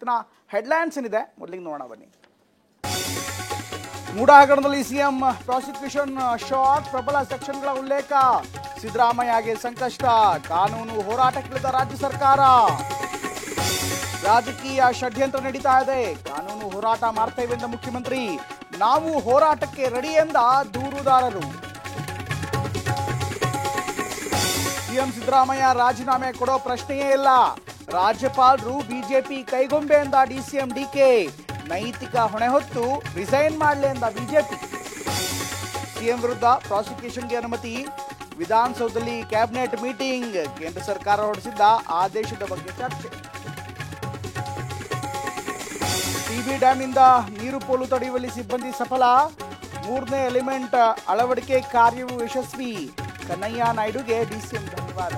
ಇವತ್ತಿನ ಹೆಡ್ಲೈನ್ಸ್ ಏನಿದೆ ಮೊದಲಿಗೆ ನೋಡೋಣ ಬನ್ನಿ. ಮೂಡ ಹಗರಣದಲ್ಲಿ ಸಿಎಂ ಪ್ರಾಸಿಕ್ಯೂಷನ್ ಶಾಕ್, ಪ್ರಬಲ ಸೆಕ್ಷನ್ಗಳ ಉಲ್ಲೇಖ, ಸಿದ್ದರಾಮಯ್ಯಗೆ ಸಂಕಷ್ಟ, ಕಾನೂನು ಹೋರಾಟಕ್ಕಿಳಿದ ರಾಜ್ಯ ಸರ್ಕಾರ. ರಾಜಕೀಯ ಷಡ್ಯಂತ್ರ ನಡೀತಾ ಇದೆ, ಕಾನೂನು ಹೋರಾಟ ಮಾಡ್ತೇವೆ ಎಂದ ಮುಖ್ಯಮಂತ್ರಿ, ನಾವು ಹೋರಾಟಕ್ಕೆ ರೆಡಿ ಎಂದ ದೂರುದಾರರು. ಸಿಎಂ ಸಿದ್ದರಾಮಯ್ಯ ರಾಜೀನಾಮೆ ಕೊಡೋ ಪ್ರಶ್ನೆಯೇ ಇಲ್ಲ, ರಾಜ್ಯಪಾಲರು ಬಿಜೆಪಿ ಕೈಗೊಂಬೆ ಎಂದ ಡಿಸಿಎಂ ಡಿಕೆ, ನೈತಿಕ ಹೊಣೆ ಹೊತ್ತು ರಿಸೈನ್ ಮಾಡಲಿ ಎಂದ ಬಿಜೆಪಿ. ಸಿಎಂ ವಿರುದ್ಧ ಪ್ರಾಸಿಕ್ಯೂಷನ್ಗೆ ಅನುಮತಿ, ವಿಧಾನಸೌಧದಲ್ಲಿ ಕ್ಯಾಬಿನೆಟ್ ಮೀಟಿಂಗ್, ಕೇಂದ್ರ ಸರ್ಕಾರ ಹೊರಡಿಸಿದ್ದ ಆದೇಶದ ಬಗ್ಗೆ ಚರ್ಚೆ. ಟಿಬಿ ಡ್ಯಾಂನಿಂದ ನೀರು ಪೋಲು ತಡೆಯುವಲ್ಲಿ ಸಿಬ್ಬಂದಿ ಸಫಲ, 3ನೇ ಎಲಿಮೆಂಟ್ ಅಳವಡಿಕೆ ಕಾರ್ಯವು ಯಶಸ್ವಿ, ಕನ್ನಯ್ಯ ನಾಯ್ಡುಗೆ ಡಿಸಿಎಂ ಧನ್ಯವಾದ.